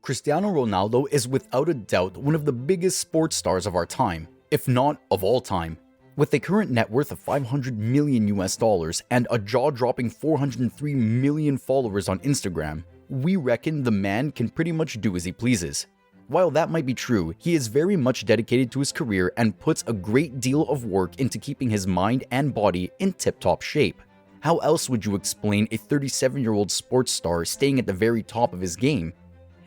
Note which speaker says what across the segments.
Speaker 1: Cristiano Ronaldo is without a doubt one of the biggest sports stars of our time, if not of all time. With a current net worth of 500 million US dollars and a jaw-dropping 403 million followers on Instagram, we reckon the man can pretty much do as he pleases. While that might be true, he is very much dedicated to his career and puts a great deal of work into keeping his mind and body in tip-top shape. How else would you explain a 37-year-old sports star staying at the very top of his game?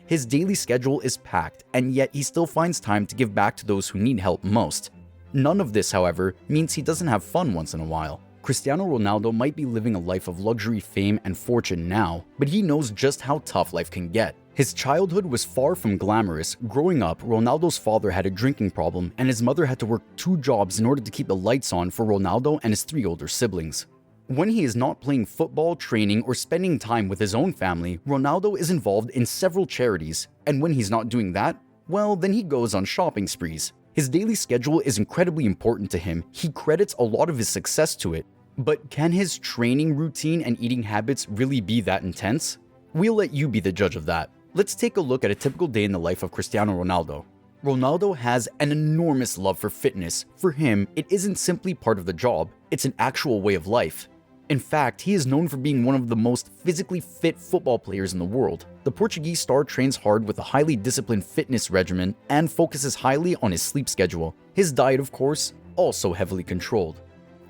Speaker 1: His daily schedule is packed, and yet he still finds time to give back to those who need help most. None of this, however, means he doesn't have fun once in a while. Cristiano Ronaldo might be living a life of luxury, fame, and fortune now, but he knows just how tough life can get. His childhood was far from glamorous. Growing up, Ronaldo's father had a drinking problem, and his mother had to work 2 jobs in order to keep the lights on for Ronaldo and his 3 older siblings. When he is not playing football, training, or spending time with his own family, Ronaldo is involved in several charities, and when he's not doing that, well, then he goes on shopping sprees. His daily schedule is incredibly important to him. He credits a lot of his success to it. But can his training routine and eating habits really be that intense? We'll let you be the judge of that. Let's take a look at a typical day in the life of Cristiano Ronaldo. Ronaldo has an enormous love for fitness. For him, it isn't simply part of the job, it's an actual way of life. In fact, he is known for being one of the most physically fit football players in the world. The Portuguese star trains hard with a highly disciplined fitness regimen and focuses highly on his sleep schedule. His diet, of course, also heavily controlled.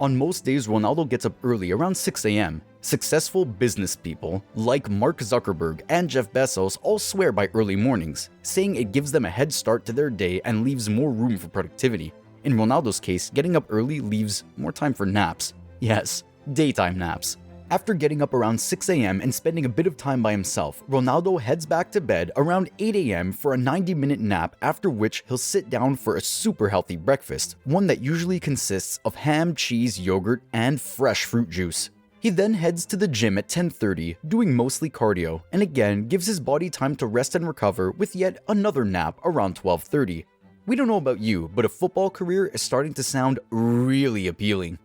Speaker 1: On most days, Ronaldo gets up early, around 6 a.m. Successful business people, like Mark Zuckerberg and Jeff Bezos, all swear by early mornings, saying it gives them a head start to their day and leaves more room for productivity. In Ronaldo's case, getting up early leaves more time for naps. Yes, daytime naps. After getting up around 6 a.m. and spending a bit of time by himself, Ronaldo heads back to bed around 8 a.m. for a 90-minute nap, after which he'll sit down for a super healthy breakfast, one that usually consists of ham, cheese, yogurt, and fresh fruit juice. He then heads to the gym at 10:30, doing mostly cardio, and again gives his body time to rest and recover with yet another nap around 12:30. We don't know about you, but a football career is starting to sound really appealing.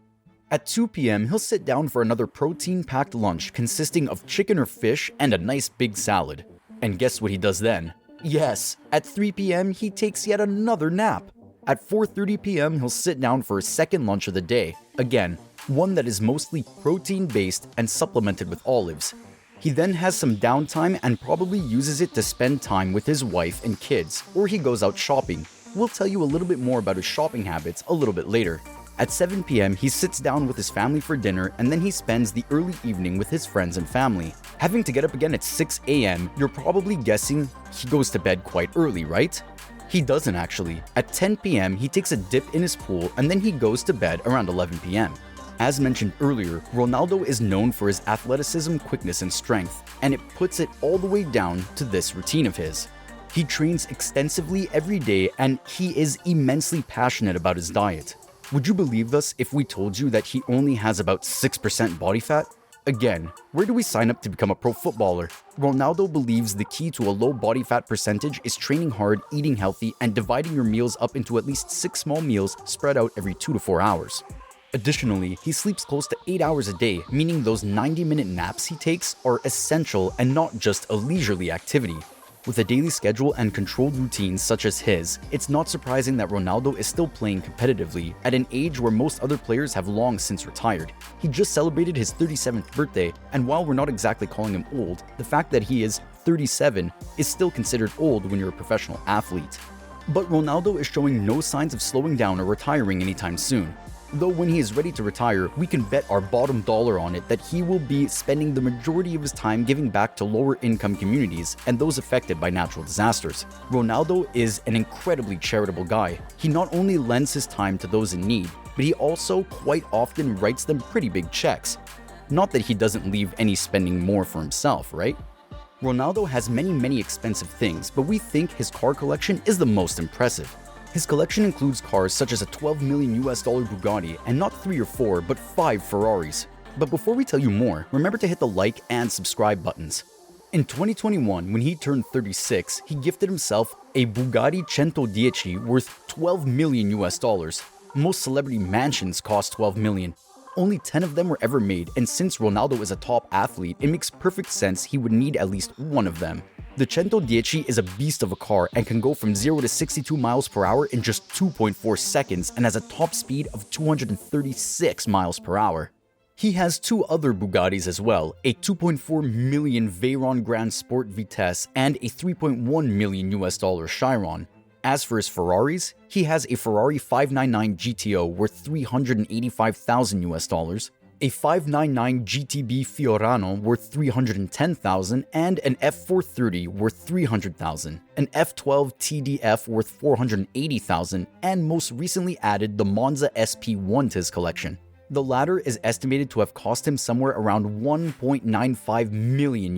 Speaker 1: At 2 p.m., he'll sit down for another protein-packed lunch consisting of chicken or fish and a nice big salad. And guess what he does then? Yes, at 3 p.m., he takes yet another nap. At 4:30 p.m., he'll sit down for his second lunch of the day. Again, one that is mostly protein-based and supplemented with olives. He then has some downtime and probably uses it to spend time with his wife and kids, or he goes out shopping. We'll tell you a little bit more about his shopping habits a little bit later. At 7 p.m., he sits down with his family for dinner, and then he spends the early evening with his friends and family. Having to get up again at 6 a.m., you're probably guessing he goes to bed quite early, right? He doesn't actually. At 10 p.m., he takes a dip in his pool, and then he goes to bed around 11 p.m. As mentioned earlier, Ronaldo is known for his athleticism, quickness, and strength, and it puts it all the way down to this routine of his. He trains extensively every day, and he is immensely passionate about his diet. Would you believe us if we told you that he only has about 6% body fat? Again, where do we sign up to become a pro footballer? Ronaldo believes the key to a low body fat percentage is training hard, eating healthy, and dividing your meals up into at least 6 small meals spread out every 2 to 4 hours. Additionally, he sleeps close to 8 hours a day, meaning those 90-minute naps he takes are essential and not just a leisurely activity. With a daily schedule and controlled routines such as his, it's not surprising that Ronaldo is still playing competitively at an age where most other players have long since retired. He just celebrated his 37th birthday, and while we're not exactly calling him old, the fact that he is 37 is still considered old when you're a professional athlete. But Ronaldo is showing no signs of slowing down or retiring anytime soon. Though when he is ready to retire, we can bet our bottom dollar on it that he will be spending the majority of his time giving back to lower income communities and those affected by natural disasters. Ronaldo is an incredibly charitable guy. He not only lends his time to those in need, but he also quite often writes them pretty big checks. Not that he doesn't leave any spending more for himself, right? Ronaldo has many expensive things, but we think his car collection is the most impressive. His collection includes cars such as a $12 million Bugatti and not 3 or 4, but 5 Ferraris. But before we tell you more, remember to hit the like and subscribe buttons. In 2021, when he turned 36, he gifted himself a Bugatti 110 worth $12 million. Most celebrity mansions cost $12 million. Only 10 of them were ever made, and since Ronaldo is a top athlete, it makes perfect sense he would need at least one of them. The 110 is a beast of a car and can go from 0 to 62 miles per hour in just 2.4 seconds and has a top speed of 236 miles per hour. He has two other Bugattis as well, a $2.4 million Veyron Grand Sport Vitesse and a $3.1 million Chiron. As for his Ferraris, he has a Ferrari 599 GTO worth $385,000, a 599 GTB Fiorano worth $310,000, and an F430 worth $300,000, an F12 TDF worth $480,000, and most recently added the Monza SP1 to his collection. The latter is estimated to have cost him somewhere around $1.95 million.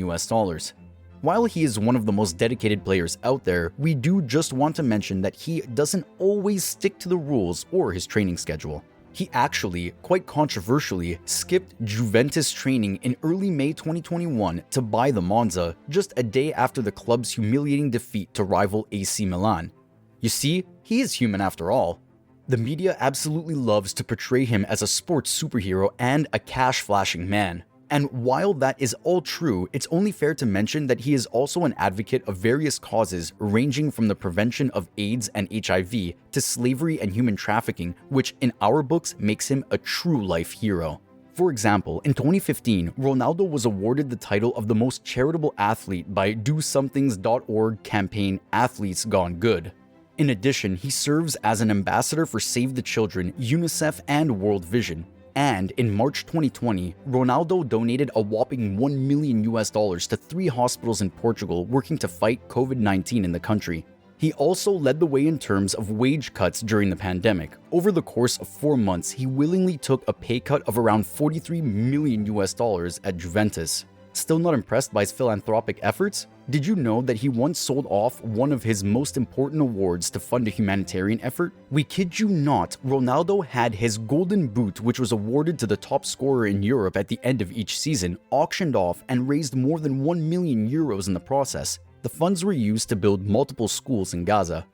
Speaker 1: While he is one of the most dedicated players out there, we do just want to mention that he doesn't always stick to the rules or his training schedule. He actually, quite controversially, skipped Juventus training in early May 2021 to buy the Monza, just a day after the club's humiliating defeat to rival AC Milan. You see, he is human after all. The media absolutely loves to portray him as a sports superhero and a cash-flashing man. And while that is all true, it's only fair to mention that he is also an advocate of various causes ranging from the prevention of AIDS and HIV to slavery and human trafficking, which in our books makes him a true life hero. For example, in 2015, Ronaldo was awarded the title of the most charitable athlete by DoSomethings.org campaign Athletes Gone Good. In addition, he serves as an ambassador for Save the Children, UNICEF, and World Vision. And in March 2020, Ronaldo donated a whopping $1 million to 3 hospitals in Portugal working to fight COVID-19 in the country. He also led the way in terms of wage cuts during the pandemic. Over the course of 4 months, he willingly took a pay cut of around $43 million at Juventus. Still not impressed by his philanthropic efforts? Did you know that he once sold off one of his most important awards to fund a humanitarian effort? We kid you not, Ronaldo had his Golden Boot, which was awarded to the top scorer in Europe at the end of each season, auctioned off and raised more than €1 million in the process. The funds were used to build multiple schools in Gaza.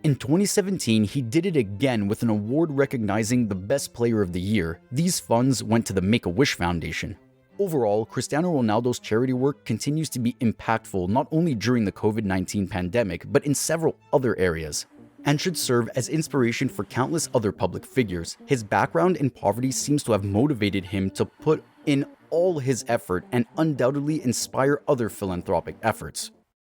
Speaker 1: In 2017, he did it again with an award recognizing the best player of the year. These funds went to the Make-A-Wish Foundation. Overall, Cristiano Ronaldo's charity work continues to be impactful not only during the COVID-19 pandemic, but in several other areas, and should serve as inspiration for countless other public figures. His background in poverty seems to have motivated him to put in all his effort and undoubtedly inspire other philanthropic efforts.